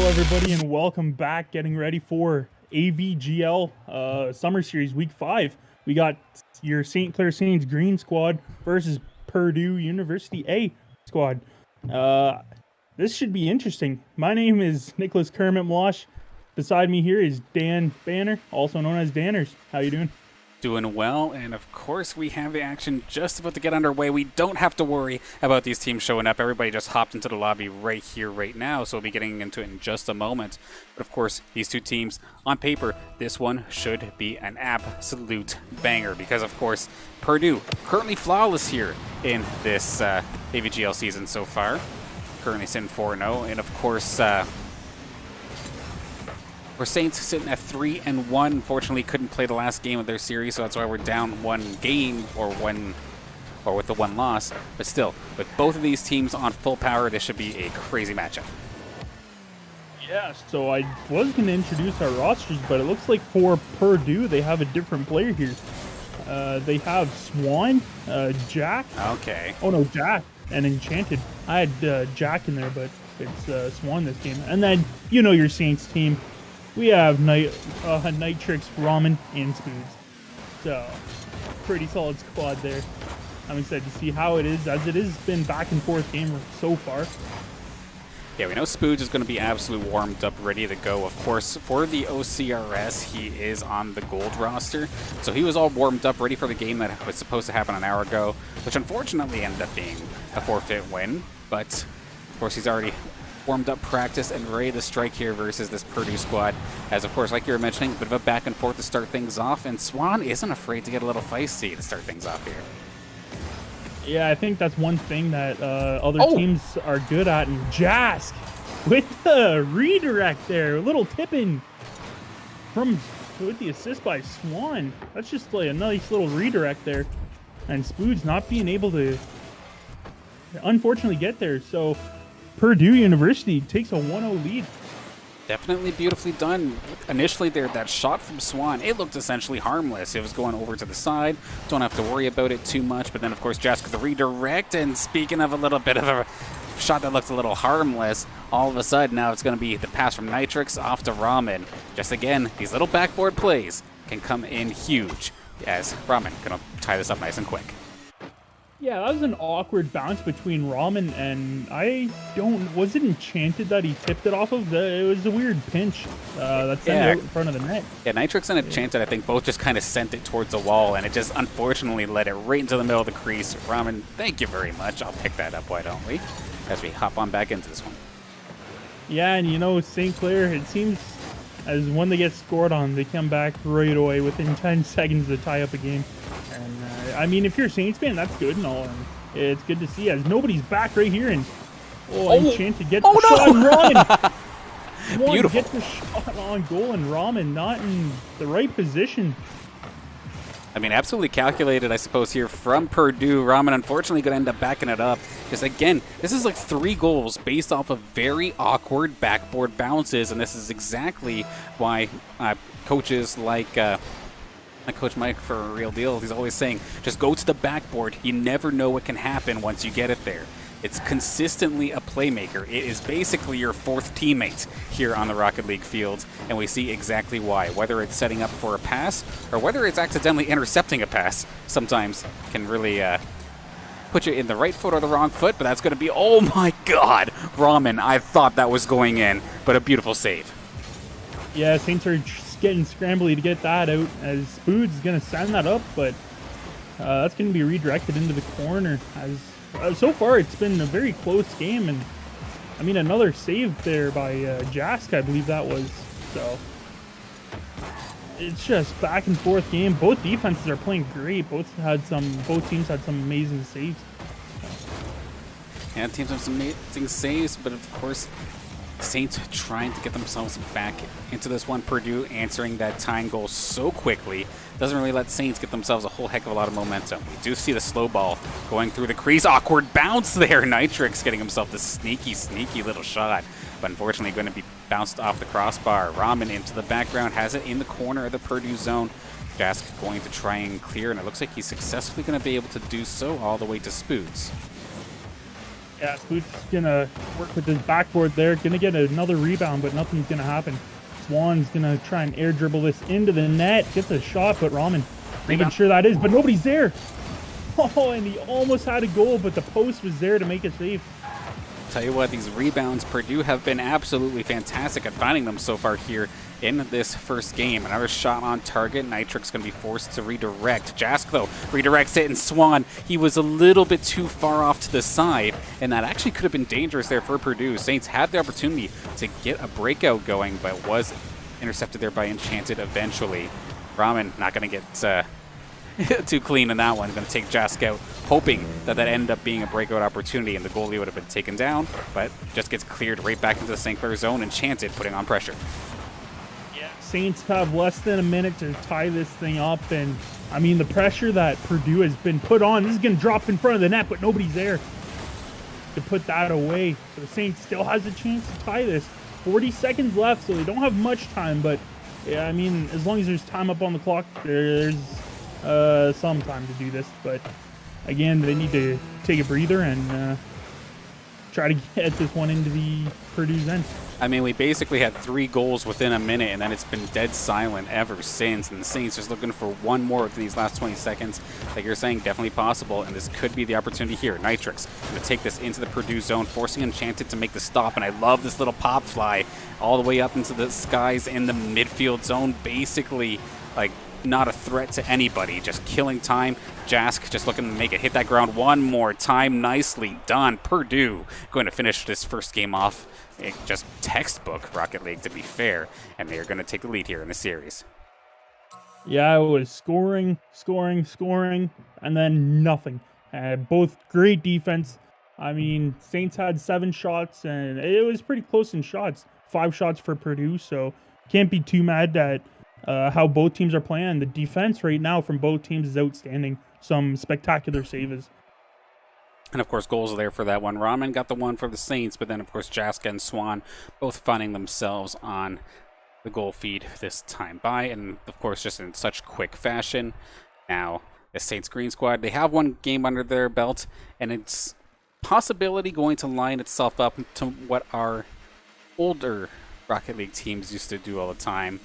Hello, everybody, and welcome back. Getting ready for AVGL Summer Series Week 5. We got your St. Clair Saints Green Squad versus Purdue University A Squad. This should be interesting. My name is Nicholas Kermit Mlosh. Beside me here is Dan Banner, also known as Danners. How you doing? Doing well, and of course we have the action just about to get underway. We don't have to worry about these teams showing up. Everybody just hopped into the lobby right here, right now, so we'll be getting into it in just a moment. But of course, these two teams, on paper, this one should be an absolute banger because, of course, Purdue currently flawless here in this AVGL season so far. Currently sitting 4-0, and of course, we're Saints sitting at 3-1. Unfortunately, couldn't play the last game of their series, so that's why we're down one game or with the one loss. But still, with both of these teams on full power, this should be a crazy matchup. Yeah, so I was going to introduce our rosters, but it looks like for Purdue, they have a different player here. They have Swan, Jack. Okay. Oh, no, Jack and Enchanted. I had Jack in there, but it's Swan this game. And then, you know your Saints team. We have Nitrix, Ramen, and Spoons. So, pretty solid squad there. I'm excited to see how it is, as it has been back and forth game so far. Yeah, we know Spooge is going to be absolutely warmed up, ready to go. Of course, for the OCRS, he is on the gold roster. So he was all warmed up, ready for the game that was supposed to happen an hour ago, which unfortunately ended up being a forfeit win. But, of course, he's already warmed up, practice, and ready to strike here versus this Purdue squad. As, of course, like you were mentioning, a bit of a back and forth to start things off, and Swan isn't afraid to get a little feisty to start things off here. Yeah, I think that's one thing that other teams are good at. And Jask with the redirect there, a little tip-in with the assist by Swan. That's just like a nice little redirect there. And Spoods not being able to, unfortunately, get there. So Purdue University takes a 1-0 lead. Definitely beautifully done. Initially there, that shot from Swan, it looked essentially harmless. It was going over to the side. Don't have to worry about it too much. But then, of course, Jask with the redirect. And speaking of a little bit of a shot that looks a little harmless, all of a sudden now it's going to be the pass from Nitrix off to Ramen. Just again, these little backboard plays can come in huge as Ramen going to tie this up nice and quick. Yeah, that was an awkward bounce between Ramen and was it Enchanted that he tipped it off of? It was a weird pinch that sent it out in front of the net. Yeah, Nitrix and Enchanted, I think, both just kind of sent it towards the wall, and it just unfortunately led it right into the middle of the crease. Ramen, thank you very much. I'll pick that up, why don't we? As we hop on back into this one. Yeah, and you know, St. Clair, it seems as when they get scored on, they come back right away within 10 seconds to tie up a game. And I mean, if you're a Saints fan, that's good and all. And it's good to see as nobody's back right here. And Enchanted gets the shot and Ramen. Beautiful. Gets the shot on goal and Ramen not in the right position. I mean, absolutely calculated, I suppose, here from Purdue. Ramen, unfortunately, going to end up backing it up. Because, again, this is like 3 goals based off of very awkward backboard bounces. And this is exactly why coaches like Coach Mike for a real deal, he's always saying, just go to the backboard. You never know what can happen once you get it there. It's consistently a playmaker. It is basically your 4th teammate here on the Rocket League field, and we see exactly why. Whether it's setting up for a pass or whether it's accidentally intercepting a pass, sometimes can really put you in the right foot or the wrong foot, but that's going to be, oh my god, Ramen, I thought that was going in, but a beautiful save. Yeah, Saints are getting scrambly to get that out as Spoods is going to send that up, but that's going to be redirected into the corner. As so far, it's been a very close game, and I mean another save there by Jask, I believe that was. So it's just back and forth game. Both defenses are playing great. Both teams had some amazing saves. Yeah, teams have some amazing saves, but of course, Saints trying to get themselves back into this one. Purdue answering that tying goal so quickly doesn't really let Saints get themselves a whole heck of a lot of momentum. We do see the slow ball going through the crease. Awkward bounce there. Nitrix getting himself the sneaky little shot, but unfortunately going to be bounced off the crossbar. Ramen into the background, has it in the corner of the Purdue zone. Jask going to try and clear, and it looks like he's successfully going to be able to do so all the way to Spoods. Yeah, Spoot's gonna work with his backboard there. Gonna get another rebound, but nothing's gonna happen. Swan's gonna try and air dribble this into the net. Gets a shot, but Ramen making sure that is, but nobody's there. Oh, and he almost had a goal, but the post was there to make it safe. Tell you what, these rebounds, Purdue have been absolutely fantastic at finding them so far here in this first game. Another shot on target. Nitrix going to be forced to redirect. Jask, though, redirects it, and Swan, he was a little bit too far off to the side, and that actually could have been dangerous there for Purdue. Saints had the opportunity to get a breakout going, but was intercepted there by Enchanted eventually. Ramen not going to get too clean in that one. Going to take Jask out, hoping that ended up being a breakout opportunity and the goalie would have been taken down, but just gets cleared right back into the St. Clair zone. Enchanted putting on pressure. Yeah, Saints have less than a minute to tie this thing up, and I mean the pressure that Purdue has been put on. This is going to drop in front of the net, but nobody's there to put that away. So the Saints still has a chance to tie this. 40 seconds left, so they don't have much time, but yeah, I mean, as long as there's time up on the clock, there's some time to do this. But again, they need to take a breather and try to get this one into the Purdue's end. I mean, we basically had 3 goals within a minute, and then it's been dead silent ever since. And the Saints just looking for one more within these last 20 seconds. Like you're saying, definitely possible, and this could be the opportunity here. Nitrix going to take this into the Purdue zone, forcing Enchanted to make the stop. And I love this little pop fly all the way up into the skies in the midfield zone, basically like not a threat to anybody, just killing time. Jask just looking to make it hit that ground one more time. Nicely done. Purdue going to finish this first game off just textbook Rocket League, to be fair, and they're going to take the lead here in the series. Yeah, it was scoring, and then nothing. Both great defense. I mean, Saints had 7 shots, and it was pretty close in shots. 5 shots for Purdue, so can't be too mad at how both teams are playing. The defense right now from both teams is outstanding. Some spectacular saves. And, of course, goals are there for that one. Ramen got the one for the Saints, but then, of course, Jaska and Swan both finding themselves on the goal feed this time by, and, of course, just in such quick fashion. Now, the Saints Green Squad, they have one game under their belt, and it's possibility going to line itself up to what our older Rocket League teams used to do all the time,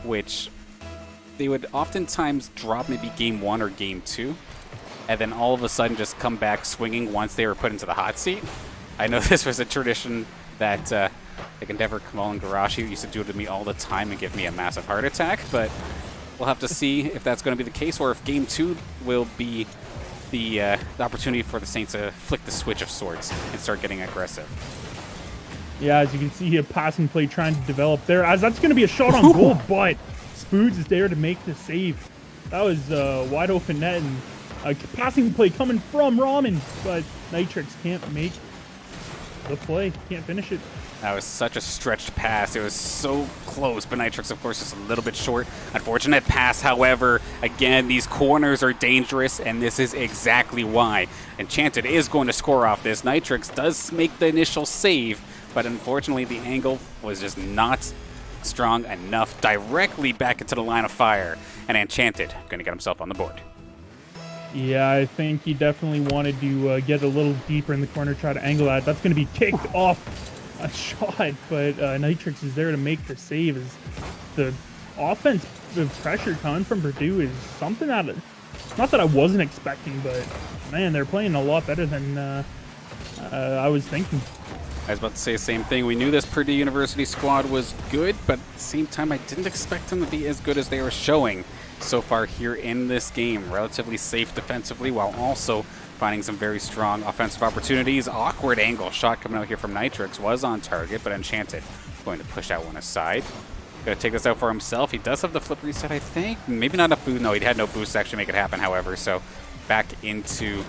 which they would oftentimes drop maybe game 1 or game 2, and then all of a sudden just come back swinging once they were put into the hot seat. I know this was a tradition that like Endeavor, Kamal, and Garashi used to do to me all the time and give me a massive heart attack, but we'll have to see if that's going to be the case, or if game 2 will be the opportunity for the Saints to flick the switch of sorts and start getting aggressive. Yeah, as you can see, a passing play trying to develop there, as that's going to be a shot on goal, but Spoods is there to make the save. That was a wide open net, and a passing play coming from Ramen, but Nitrix can't make the play, can't finish it. That was such a stretched pass. It was so close, but Nitrix, of course, is a little bit short. Unfortunate pass, however. Again, these corners are dangerous, and this is exactly why. Enchanted is going to score off this. Nitrix does make the initial save, but unfortunately the angle was just not strong enough. Directly back into the line of fire, and Enchanted going to get himself on the board. Yeah, I think he definitely wanted to get a little deeper in the corner, try to angle that. That's going to be kicked off a shot, but Nitrix is there to make the save. As the offensive pressure coming from Purdue is something that, not that I wasn't expecting, but man, they're playing a lot better than I was thinking. I was about to say the same thing. We knew this Purdue University squad was good, but at the same time, I didn't expect them to be as good as they were showing so far here in this game. Relatively safe defensively, while also finding some very strong offensive opportunities. Awkward angle shot coming out here from Nitrix was on target, but Enchanted going to push that one aside. Going to take this out for himself. He does have the flip reset, I think. Maybe not enough boost. No, he had no boost to actually make it happen, however. So back into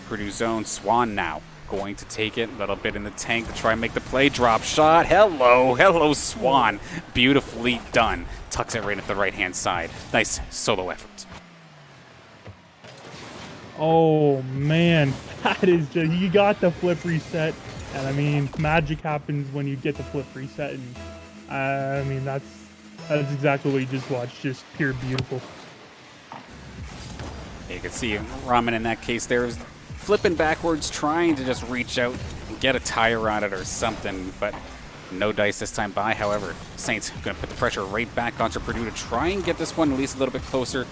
Purdue zone. Swan now going to take it a little bit in the tank to try and make the play. Drop shot. Hello, Swan. Beautifully done. Tucks it right at the right-hand side. Nice solo effort. Oh, man. That is just, you got the flip reset. And, I mean, magic happens when you get the flip reset. And, I mean, that's exactly what you just watched. Just pure beautiful. You can see Ramen in that case there is flipping backwards, trying to just reach out and get a tire on it or something, but no dice this time by. However, Saints going to put the pressure right back onto Purdue to try and get this one at least a little bit closer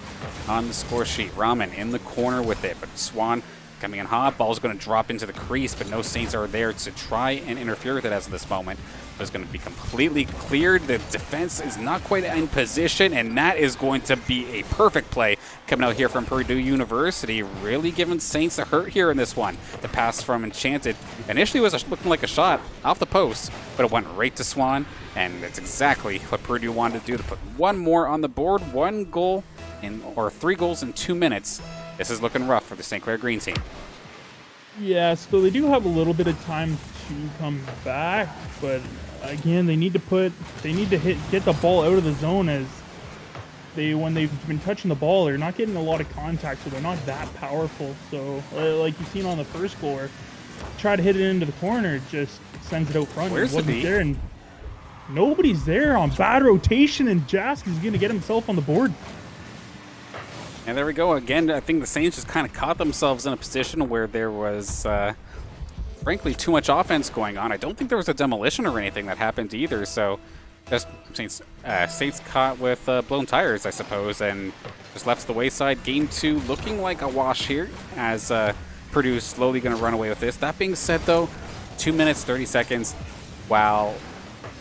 on the score sheet. Ramen in the corner with it, but Swan coming in hot. Ball's going to drop into the crease, but no Saints are there to try and interfere with it as of this moment. It's going to be completely cleared. The defense is not quite in position, and that is going to be a perfect play coming out here from Purdue University, really giving Saints a hurt here in this one. The pass from Enchanted initially was looking like a shot off the post, but it went right to Swan, and that's exactly what Purdue wanted to do, to put one more on the board. 3 goals in 2 minutes. This is looking rough for the St. Clair Green team. Yeah, so they do have a little bit of time to come back, but again, they need to get the ball out of the zone, as when they've been touching the ball, they're not getting a lot of contact, so they're not that powerful. So like you've seen on the first goal, where try to hit it into the corner, it just sends it out front. Where's the D? There, and nobody's there on bad rotation, and Jask is going to get himself on the board. And there we go. Again, I think the Saints just kind of caught themselves in a position where there was, frankly, too much offense going on. I don't think there was a demolition or anything that happened either. So just Saints caught with blown tires, I suppose, and just left to the wayside. Game 2 looking like a wash here, as Purdue is slowly going to run away with this. That being said, though, 2 minutes, 30 seconds, while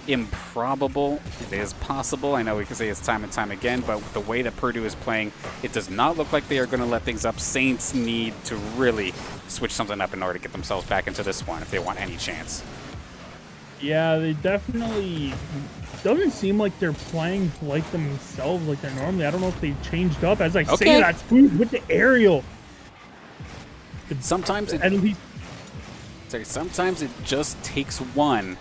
improbable, it is possible. I know we can say it's time and time again, but with the way that Purdue is playing, it does not look like they are going to let things up. Saints need to really switch something up in order to get themselves back into this one if they want any chance. Yeah, they definitely doesn't seem like they're playing like themselves like they're normally. I don't know if they changed up. As I say that, Spoon with the aerial. Sometimes it just takes one,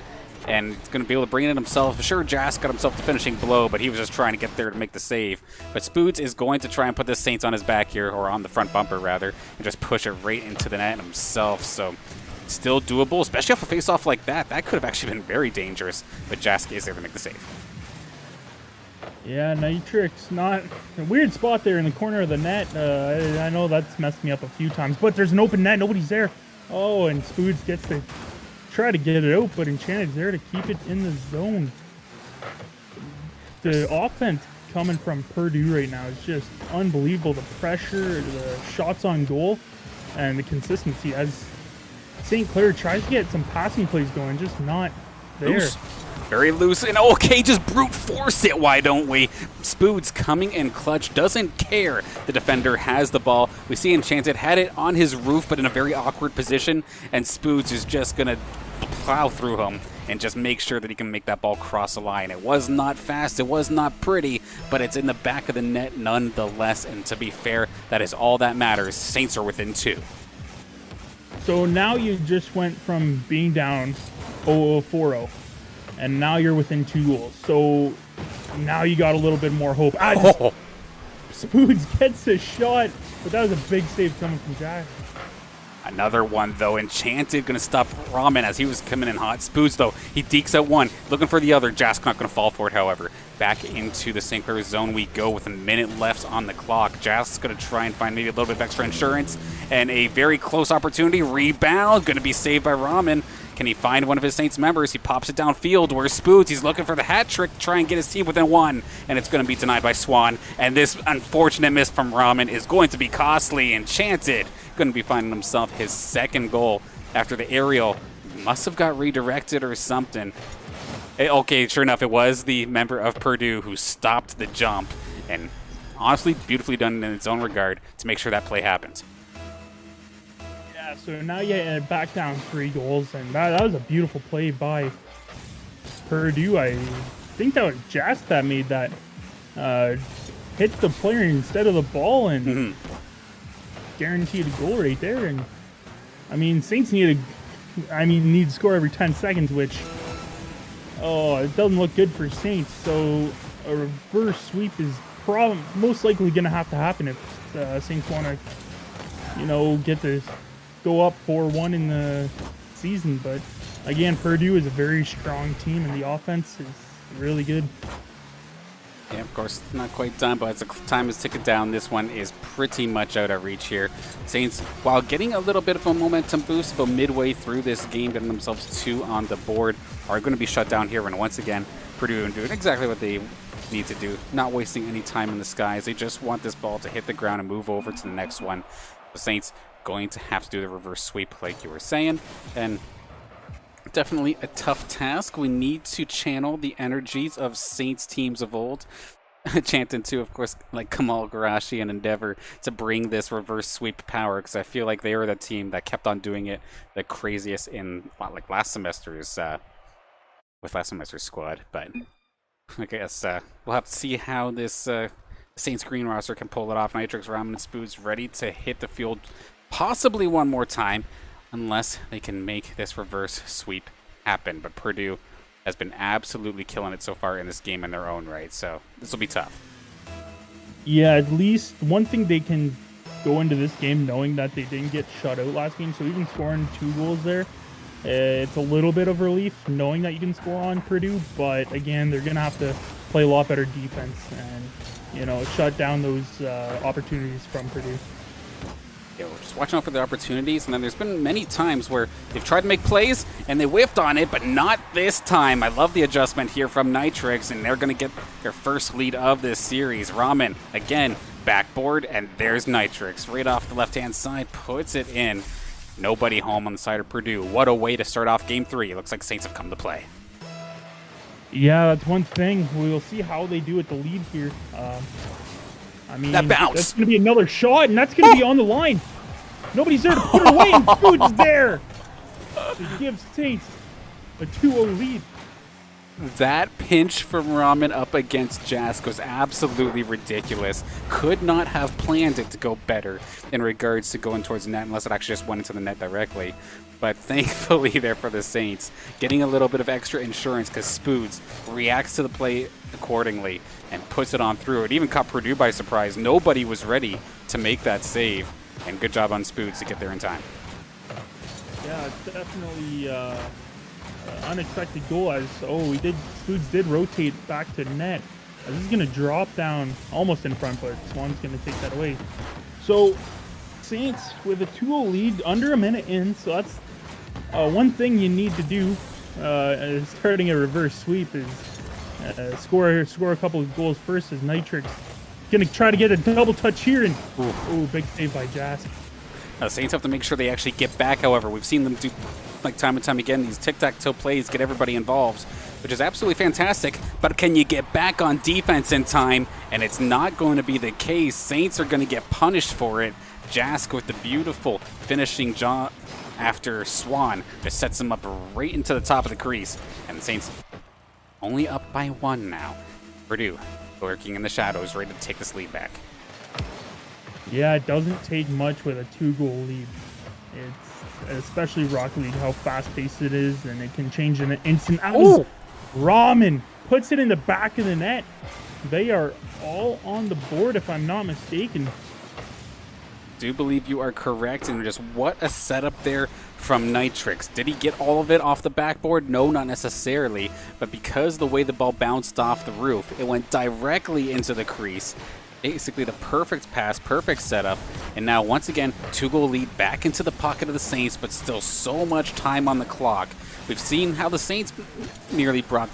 and it's going to be able to bring it in himself. Sure, Jask got himself the finishing blow, but he was just trying to get there to make the save. But Spoods is going to try and put this Saints on his back here, or on the front bumper, rather, and just push it right into the net himself. So still doable, especially off a face-off like that. That could have actually been very dangerous, but Jask is there to make the save. Yeah, Nitrix, not a weird spot there in the corner of the net. I know that's messed me up a few times, but there's an open net. Nobody's there. Oh, and Spoods gets to try to get it out, but Enchanted's there to keep it in the zone. The offense coming from Purdue right now is just unbelievable. The pressure, the shots on goal, and the consistency as St. Clair tries to get some passing plays going, just not there. Loose. Very loose, and okay, just brute force it, why don't we? Spoods coming in clutch, doesn't care. The defender has the ball. We see Enchanted had it on his roof, but in a very awkward position, and Spoods is just going to plow through him and just make sure that he can make that ball cross the line. It was not fast, it was not pretty, but it's in the back of the net nonetheless, and to be fair, that is all that matters. Saints are within 2. So now you just went from being down 4-0. And now you're within 2 goals. So now you got a little bit more hope. Spoods gets a shot, but that was a big save coming from Jack. Another one, though. Enchanted going to stop Ramen as he was coming in hot. Spoods, though, he dekes out one, looking for the other. Jask not going to fall for it, however. Back into the St. Clair zone we go with a minute left on the clock. Jask's going to try and find maybe a little bit of extra insurance, and a very close opportunity. Rebound, going to be saved by Ramen. Can he find one of his Saints members? He pops it downfield where Spoods, he's looking for the hat trick to try and get his team within 1, and it's going to be denied by Swan. And this unfortunate miss from Ramen is going to be costly. Enchanted going to be finding himself his 2nd goal after the aerial must have got redirected or something. Okay, sure enough, it was the member of Purdue who stopped the jump, and honestly, beautifully done in its own regard to make sure that play happened. Yeah, so now you back down 3 goals, and that was a beautiful play by Purdue. I think that was Jask that made that. Hit the player instead of the ball, and guaranteed a goal right there. And I mean, Saints need to score every 10 seconds, which it doesn't look good for Saints. So a reverse sweep is most likely going to have to happen if Saints want to, go up 4-1 in the season. But again, Purdue is a very strong team, and the offense is really good. Yeah, of course, not quite done, but as the time is ticking down, this one is pretty much out of reach here. Saints, while getting a little bit of a momentum boost, about midway through this game, getting themselves 2 on the board, are going to be shut down here. And once again, Purdue doing exactly what they need to do, not wasting any time in the skies. They just want this ball to hit the ground and move over to the next one. The Saints going to have to do the reverse sweep, like you were saying, and definitely a tough task. We need to channel the energies of Saints teams of old. Chanting to, of course, like Kamal Garashi and Endeavor to bring this reverse sweep power, because I feel like they were the team that kept on doing it the craziest in like last semester's with last semester's squad. But I guess we'll have to see how this Saints green roster can pull it off. Nitrix, Ramen, and Spoods ready to hit the field possibly one more time, unless they can make this reverse sweep happen. But Purdue has been absolutely killing it so far in this game in their own right, so this will be tough. Yeah, at least one thing they can go into this game knowing that they didn't get shut out last game, so even scoring 2 goals there, it's a little bit of relief knowing that you can score on Purdue, but again, they're going to have to play a lot better defense and, you know, shut down those opportunities from Purdue. Yeah, we're just watching out for the opportunities, and then there's been many times where they've tried to make plays and they whiffed on it, but not this time. I love the adjustment here from Nitrix, and they're going to get their first lead of this series. Ramen, again, backboard, and there's Nitrix. Right off the left-hand side, puts it in. Nobody home on the side of Purdue. What a way to start off Game 3. It looks like Saints have come to play. Yeah, that's one thing. We'll see how they do with the lead here. I mean, that bounce. That's going to be another shot, and that's going to be on the line. Nobody's there to put it away, and Food's there to give Saints a 2-0 lead. That pinch from Ramen up against Jask was absolutely ridiculous. Could not have planned it to go better in regards to going towards the net, unless it actually just went into the net directly. But thankfully there for the Saints, getting a little bit of extra insurance because Spoods reacts to the play accordingly and puts it on through. It even caught Purdue by surprise. Nobody was ready to make that save, and good job on Spoods to get there in time. Yeah, it's definitely unexpected goal as Spoods did rotate back to net. This is going to drop down almost in front, but Swan's going to take that away. So Saints with a 2-0 lead under a minute in, so that's one thing you need to do starting a reverse sweep is score a couple of goals first as Nitrix going to try to get a double touch here, and big save by Jask. Saints have to make sure they actually get back, however. We've seen them do, like time and time again, these tic-tac-toe plays, get everybody involved, which is absolutely fantastic, but can you get back on defense in time? And it's not going to be the case. Saints are going to get punished for it. Jask with the beautiful finishing jaw after Swan just sets him up right into the top of the crease. And the Saints only up by 1 now. Purdue lurking in the shadows, ready to take this lead back. Yeah, it doesn't take much with a 2-goal lead. It's especially Rocket League, how fast-paced it is, and it can change in an instant. Ramen puts it in the back of the net. They are all on the board, if I'm not mistaken. Do believe you are correct, and just what a setup there from Nitrix. Did he get all of it off the backboard? No, not necessarily, but because the way the ball bounced off the roof, it went directly into the crease. Basically the perfect pass, perfect setup, and now once again 2-goal lead back into the pocket of the Saints, but still so much time on the clock. We've seen how the Saints nearly brought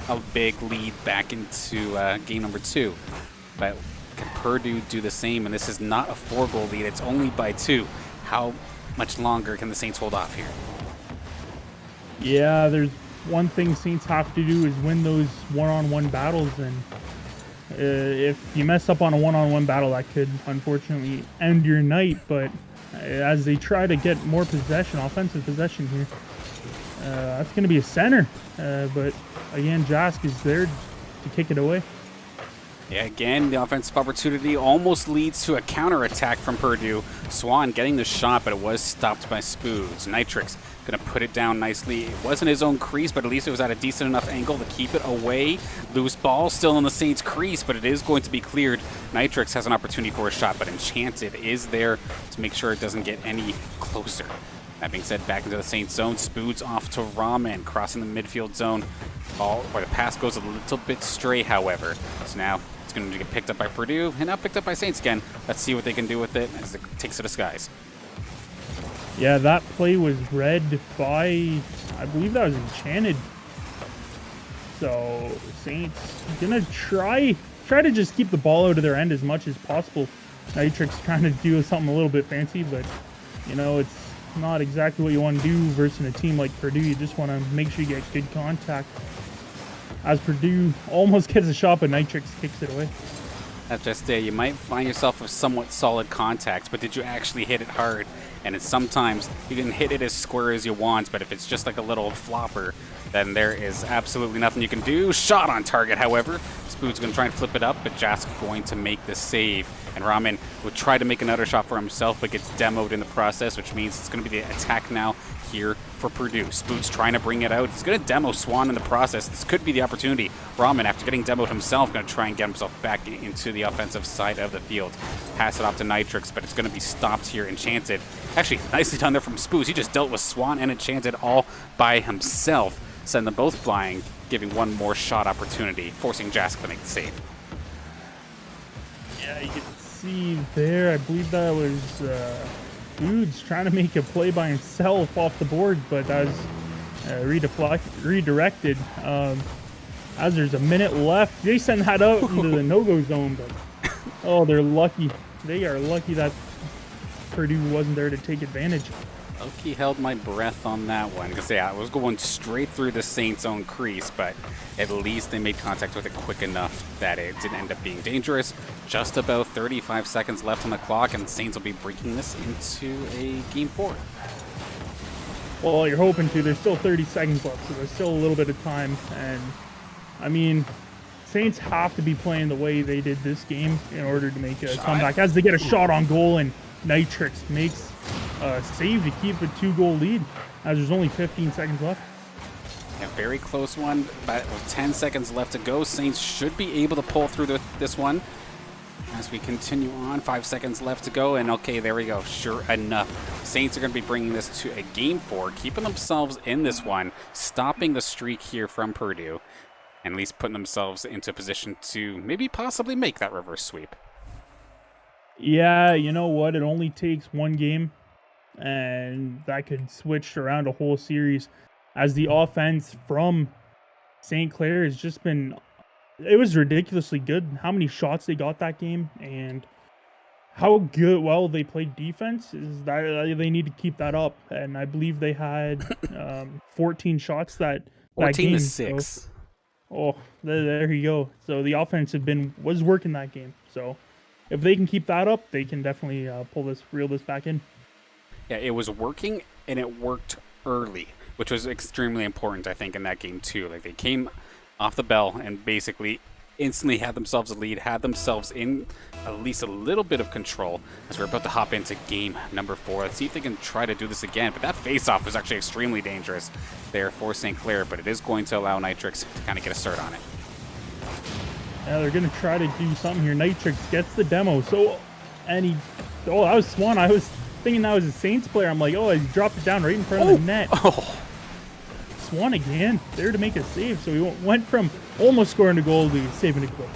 a big lead back into game number 2, but can Purdue do the same? And this is not a 4-goal lead, it's only by 2. How much longer can the Saints hold off here? Yeah, there's one thing Saints have to do is win those one-on-one battles, and if you mess up on a one-on-one battle, that could unfortunately end your night. But as they try to get more possession, offensive possession here, that's going to be a center. But again, Jask is there to kick it away. Yeah, again, the offensive opportunity almost leads to a counterattack from Purdue. Swan getting the shot, but it was stopped by Spoods. Nitrix going to put it down nicely. It wasn't his own crease, but at least it was at a decent enough angle to keep it away. Loose ball still in the Saints' crease, but it is going to be cleared. Nitrix has an opportunity for a shot, but Enchanted is there to make sure it doesn't get any closer. That being said, back into the Saints zone. Spoods off to Ramen, crossing the midfield zone. Ball, where the pass goes a little bit stray, however. So now it's going to get picked up by Purdue, and now picked up by Saints again. Let's see what they can do with it as it takes to the skies. Yeah, that play was read by, I believe that was Enchanted. So Saints gonna try to just keep the ball out of their end as much as possible. Nitrix trying to do something a little bit fancy, but you know, it's not exactly what you want to do versus a team like Purdue. You just want to make sure you get good contact. As Purdue almost gets a shot, but Nitrix kicks it away. That's just it. You might find yourself with somewhat solid contact, but did you actually hit it hard? And it's sometimes you can hit it as square as you want, but if it's just like a little flopper, then there is absolutely nothing you can do. Shot on target, however. Spood's going to try and flip it up, but Jask going to make the save. And Ramen would try to make another shot for himself, but gets demoed in the process, which means it's going to be the attack now here for Purdue. Spood's trying to bring it out. He's going to demo Swan in the process. This could be the opportunity. Ramen, after getting demoed himself, going to try and get himself back into the offensive side of the field. Pass it off to Nitrix, but it's going to be stopped here. Enchanted. Actually, nicely done there from Spoods. He just dealt with Swan and Enchanted all by himself. Send them both flying, giving one more shot opportunity, forcing Jask to make the save. Yeah, you can see there, I believe that was Spoods trying to make a play by himself off the board, but that was redirected. As there's a minute left, they send that out into the no-go zone, but oh, they're lucky. They are lucky that Purdue wasn't there to take advantage. Loki held my breath on that one because, yeah, I was going straight through the Saints' own crease, but at least they made contact with it quick enough that it didn't end up being dangerous. Just about 35 seconds left on the clock, and the Saints will be breaking this into a Game 4. Well, you're hoping to. There's still 30 seconds left, so there's still a little bit of time. And, I mean, Saints have to be playing the way they did this game in order to make a comeback. As they get a shot on goal, and Nitrix makes save to keep a 2-goal lead as there's only 15 seconds left. A very close one, but with 10 seconds left to go, Saints should be able to pull through this one. As we continue on, 5 seconds left to go, and okay, there we go. Sure enough, Saints are going to be bringing this to a Game 4, keeping themselves in this one, stopping the streak here from Purdue, and at least putting themselves into a position to maybe possibly make that reverse sweep. Yeah, you know what? It only takes one game, and that could switch around a whole series, as the offense from St. Clair has just been, it was ridiculously good how many shots they got that game, and how well they played defense is that they need to keep that up. And I believe they had 14 shots that 14 game. to 6. So, oh, there you go. So the offense was working that game. So if they can keep that up, they can definitely reel this back in. Yeah, it was working, and it worked early, which was extremely important, I think, in that game too. Like, they came off the bell and basically instantly had themselves a lead, had themselves in at least a little bit of control as we're about to hop into game number 4. Let's see if they can try to do this again. But that face-off was actually extremely dangerous there for St. Clair, but it is going to allow Nitrix to kind of get a start on it. Yeah, they're going to try to do something here. Nitrix gets the demo. That was Swan. I was thinking that was a Saints player. I'm like, oh, he dropped it down right in front of the net. Oh. Swan again, there to make a save. So he went from almost scoring a goal to saving a goal.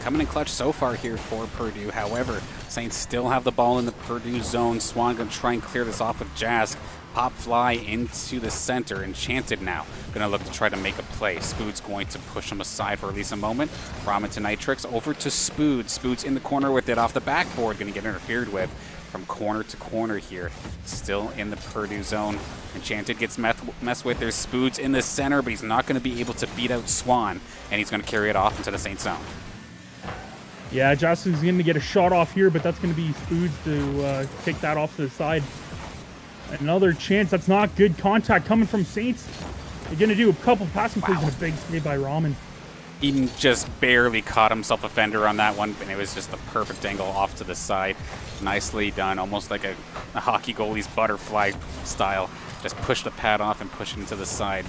Coming in clutch so far here for Purdue. However, Saints still have the ball in the Purdue zone. Swan going to try and clear this off with Jask. Pop fly into the center. Enchanted now. Going to look to try to make a play. Spood's going to push him aside for at least a moment. Ramen to Nitrix. Over to Spood. Spood's in the corner with it off the backboard. Going to get interfered with from corner to corner here. Still in the Purdue zone. Enchanted gets messed with. There's Spood's in the center, but he's not going to be able to beat out Swan. And he's going to carry it off into the Saints zone. Yeah, Josh is going to get a shot off here, but that's going to be Spoods to take that off to the side. Another chance. That's not good contact coming from Saints. They're going to do a couple passing plays and a big save by Ramen. He just barely caught himself a fender on that one, and it was just the perfect angle off to the side. Nicely done, almost like a hockey goalie's butterfly style. Just push the pad off and push it into the side.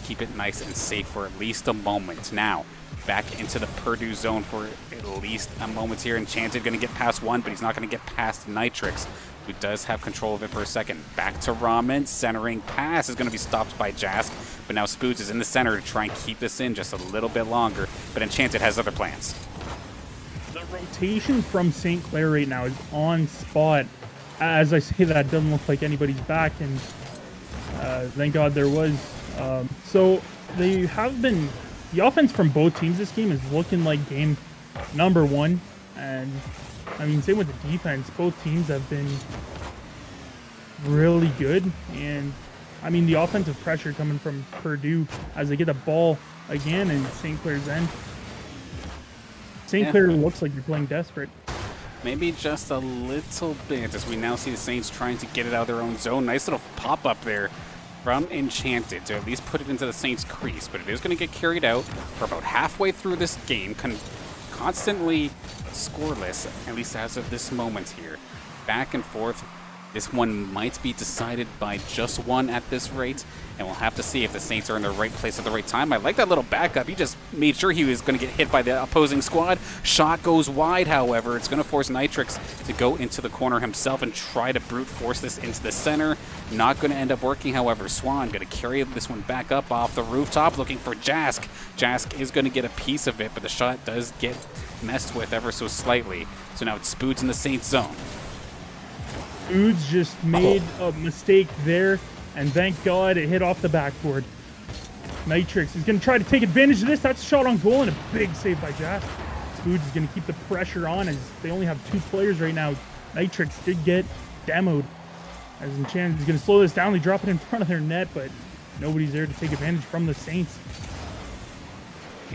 keep it nice and safe for at least a moment. Now, back into the Purdue zone for at least a moment here. Enchanted going to get past one, but he's not going to get past Nitrix, who does have control of it for a second. Back to Ramen. Centering pass is going to be stopped by Jask, but now Spoods is in the center to try and keep this in just a little bit longer, but Enchanted has other plans. The rotation from St. Clair right now is on spot. As I say that, it doesn't look like anybody's back, and thank God there was. So they have been... The offense from both teams this game is looking like game number one. And, I mean, same with the defense. Both teams have been really good. And, I mean, the offensive pressure coming from Purdue as they get the ball again in St. Clair's end. St. Clair looks like they're playing desperate. Maybe just a little bit, as we now see the Saints trying to get it out of their own zone. Nice little pop-up there from Enchanted to at least put it into the Saints' crease, but it is going to get carried out for about halfway through this game, constantly scoreless, at least as of this moment here. Back and forth. This one might be decided by just one at this rate, and we'll have to see if the Saints are in the right place at the right time. I like that little backup. He just made sure he was going to get hit by the opposing squad. Shot goes wide, however. It's going to force Nitrix to go into the corner himself and try to brute force this into the center. Not going to end up working, however. Swan going to carry this one back up off the rooftop, looking for Jask. Jask is going to get a piece of it, but the shot does get messed with ever so slightly. So now it's Spoods in the Saints zone. Spoods just made a mistake there, and thank God it hit off the backboard. Nitrix is going to try to take advantage of this. That's a shot on goal and a big save by Jask. Spoods is going to keep the pressure on as they only have two players right now. Nitrix did get demoed. As Enchanted is going to slow this down. They drop it in front of their net, but nobody's there to take advantage from the Saints.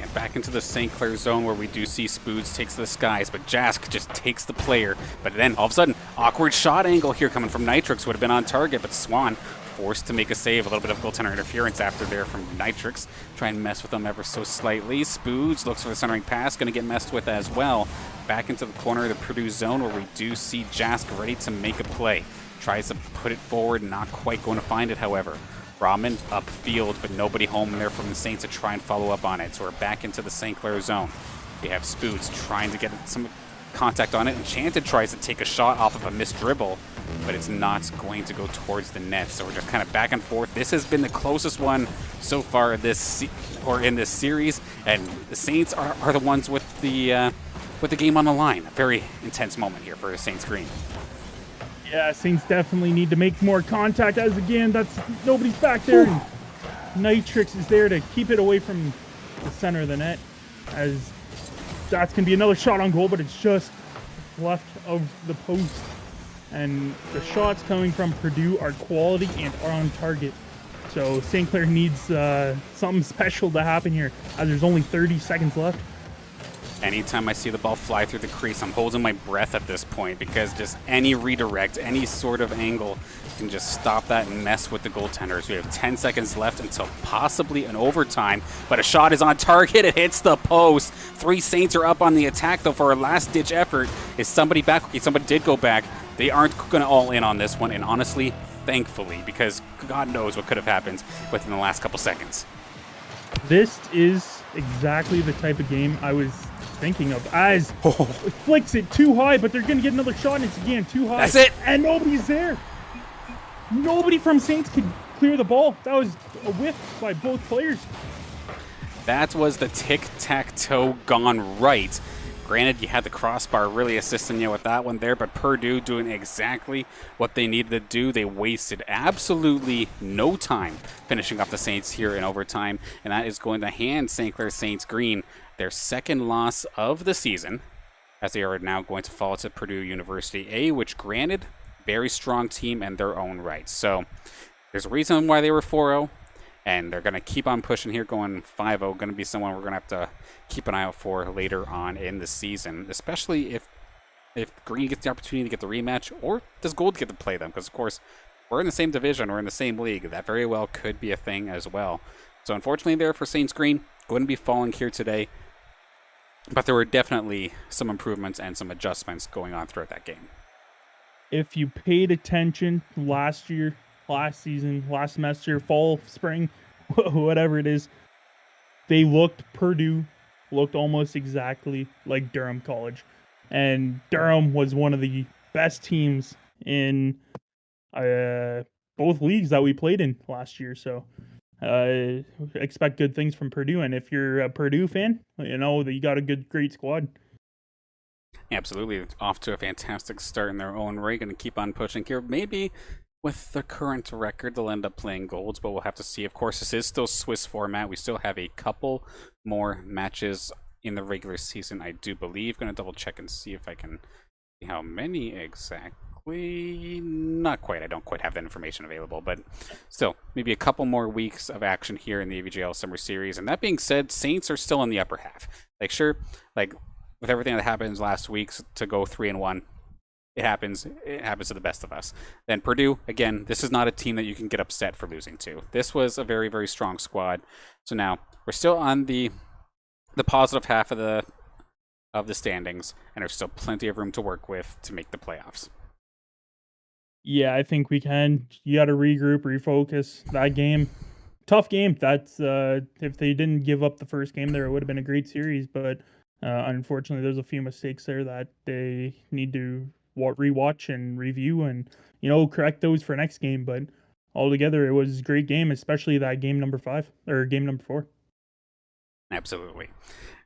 And back into the St. Clair zone where we do see Spoods takes the skies, but Jask just takes the player. But then all of a sudden, awkward shot angle here coming from Nitrix would have been on target, but Swan forced to make a save. A little bit of goaltender interference after there from Nitrix. Try and mess with them ever so slightly. Spoods looks for the centering pass, going to get messed with as well. Back into the corner of the Purdue zone where we do see Jask ready to make a play. Tries to put it forward, not quite going to find it, however. Ramen upfield, but nobody home there from the Saints to try and follow up on it. So we're back into the St. Clair zone. We have Spoods trying to get some contact on it. Enchanted tries to take a shot off of a missed dribble, but it's not going to go towards the net. So we're just kind of back and forth. This has been the closest one so far in this series, and the Saints are the ones with the game on the line. A very intense moment here for Saints Green. Yeah, Saints definitely need to make more contact, as again, nobody's back there. And Nitrix is there to keep it away from the center of the net, as that's going to be another shot on goal, but it's just left of the post. And the shots coming from Purdue are quality and are on target. So St. Clair needs something special to happen here, as there's only 30 seconds left. Anytime I see the ball fly through the crease, I'm holding my breath at this point, because just any redirect, any sort of angle can just stop that and mess with the goaltenders. We have 10 seconds left until possibly an overtime, but a shot is on target. It hits the post. 3 Saints are up on the attack, though, for a last-ditch effort. Is somebody back? Okay, somebody did go back. They aren't going to all in on this one, and honestly, thankfully, because God knows what could have happened within the last couple seconds. This is exactly the type of game I was thinking of, as it flicks it too high, but they're going to get another shot, and it's again too high. That's it. And nobody's there. Nobody from Saints could clear the ball. That was a whiff by both players. That was the tic-tac-toe gone right. Granted, you had the crossbar really assisting you with that one there, but Purdue doing exactly what they needed to do. They wasted absolutely no time finishing off the Saints here in overtime, and that is going to hand St. Clair Saints Green their second loss of the season, as they are now going to fall to Purdue University A, which, granted, very strong team in their own right. So there's a reason why they were 4-0. And they're going to keep on pushing here, going 5-0. Going to be someone we're going to have to keep an eye out for later on in the season, especially if Green gets the opportunity to get the rematch, or does Gold get to play them? Because, of course, we're in the same division, we're in the same league. That very well could be a thing as well. So, unfortunately, there for Saints Green, going to be falling here today. But there were definitely some improvements and some adjustments going on throughout that game. If you paid attention last year, last season, last semester, fall, spring, whatever it is. Purdue looked almost exactly like Durham College. And Durham was one of the best teams in uh, both leagues that we played in last year. So expect good things from Purdue. And if you're a Purdue fan, you know that you got a great squad. Absolutely, off to a fantastic start in their own right. Going to keep on pushing here. Maybe with the current record, they'll end up playing golds, but we'll have to see. Of course, this is still Swiss format. We still have a couple more matches in the regular season, I do believe. Going to double check and see if I can see how many exactly. Not quite. I don't quite have that information available, but still, maybe a couple more weeks of action here in the AVGL Summer Series. And that being said, Saints are still in the upper half. Like, sure, like with everything that happens last week to go 3-1. It happens to the best of us. Then Purdue, again, this is not a team that you can get upset for losing to. This was a very, very strong squad. So now we're still on the positive half of the standings, and there's still plenty of room to work with to make the playoffs. Yeah, I think we can. You got to regroup, refocus. That game, tough game. That's if they didn't give up the first game there, it would have been a great series. But unfortunately, there's a few mistakes there that they need to rewatch and review, and correct those for next game. But altogether, it was a great game, especially that game number 5 or game number 4. Absolutely.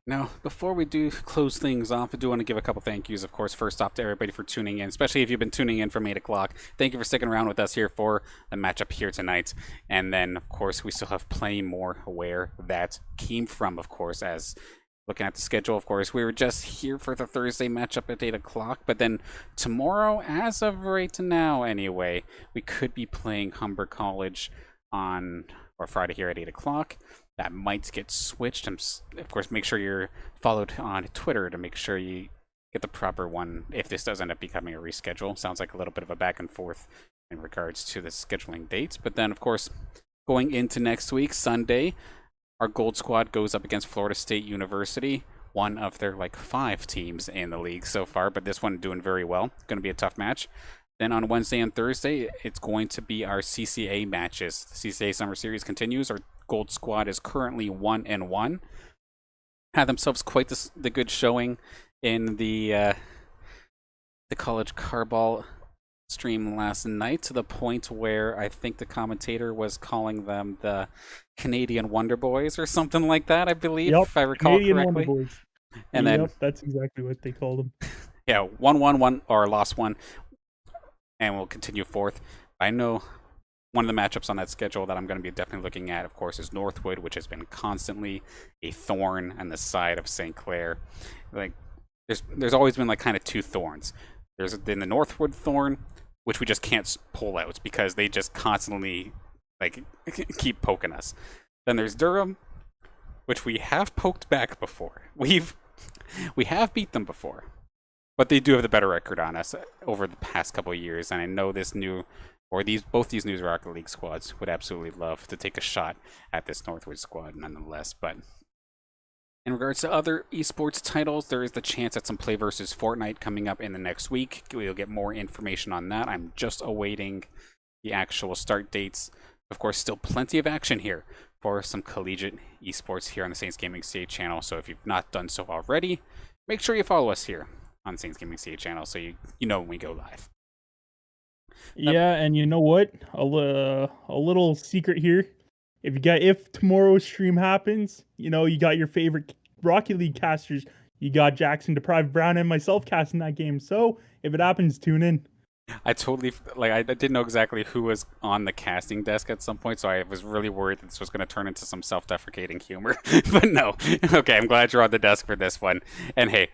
Now, before we do close things off, I do want to give a couple thank yous, of course, first off to everybody for tuning in, especially if you've been tuning in from 8 o'clock. Thank you for sticking around with us here for the matchup here tonight. And then, of course, we still have plenty more where that came from, of course, as looking at the schedule, of course, we were just here for the Thursday matchup at 8 o'clock, but then tomorrow, as of right now anyway, we could be playing Humber College on, or Friday here at 8 o'clock. That might get switched. And of course, make sure you're followed on Twitter to make sure you get the proper one if this does end up becoming a reschedule. Sounds like a little bit of a back and forth in regards to the scheduling dates. But then, of course, going into next week, Sunday, our Gold Squad goes up against Florida State University, one of their 5 teams in the league so far, but this one doing very well. It's going to be a tough match. Then on Wednesday and Thursday, it's going to be our CCA matches. The CCA Summer Series continues. Our Gold Squad is currently 1-1. Had themselves quite the good showing in the college carball stream last night, to the point where I think the commentator was calling them the Canadian Wonder Boys or something like that, I believe, if I recall Canadian correctly. Wonder Boys. And then that's exactly what they called them. Yeah, 1-1, or lost 1. And we'll continue forth. I know one of the matchups on that schedule that I'm going to be definitely looking at, of course, is Northwood, which has been constantly a thorn on the side of St. Clair. There's always been kind of 2 thorns. There's been the Northwood thorn, which we just can't pull out because they just constantly keep poking us. Then there's Durham, which we have poked back before. We have beat them before. But they do have the better record on us over the past couple of years, and I know both these News Rocket League squads would absolutely love to take a shot at this Northwood squad nonetheless. But in regards to other esports titles, there is the chance at some Play versus Fortnite coming up in the next week. We'll get more information on that. I'm just awaiting the actual start dates. Of course, still plenty of action here for some collegiate esports here on the Saints Gaming CA channel. So if you've not done so already, make sure you follow us here on Saints Gaming CA channel so you know when we go live. Yeah, and you know what? A little secret here. If tomorrow's stream happens, you got your favorite Rocket League casters. You got Jackson, Deprived Brown, and myself casting that game. So if it happens, tune in. I totally I didn't know exactly who was on the casting desk at some point, so I was really worried that this was going to turn into some self-deprecating humor. But no. Okay, I'm glad you're on the desk for this one. And hey,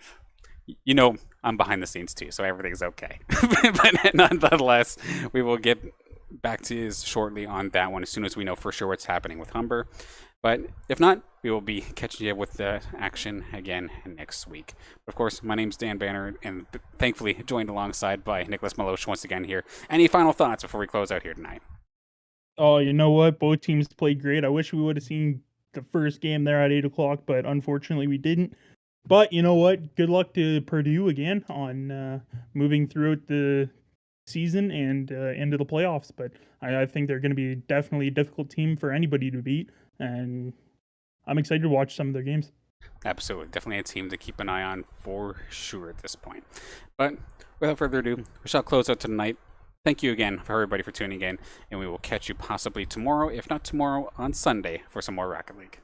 I'm behind the scenes too, so everything's okay. But nonetheless, we will get back to you shortly on that one as soon as we know for sure what's happening with Humber. But if not, we will be catching you with the action again next week. Of course, my name's Dan Banner, and thankfully joined alongside by Nicholas Maloche once again here. Any final thoughts before we close out here tonight? Oh, you know what? Both teams played great. I wish we would have seen the first game there at 8 o'clock, but unfortunately we didn't. But you know what? Good luck to Purdue again on moving throughout the season and into the playoffs. But I think they're going to be definitely a difficult team for anybody to beat. and I'm excited to watch some of their games. Absolutely. Definitely a team to keep an eye on for sure at this point. But without further ado, we shall close out tonight. Thank you again for everybody for tuning in, and we will catch you possibly tomorrow, if not tomorrow, on Sunday for some more Rocket League.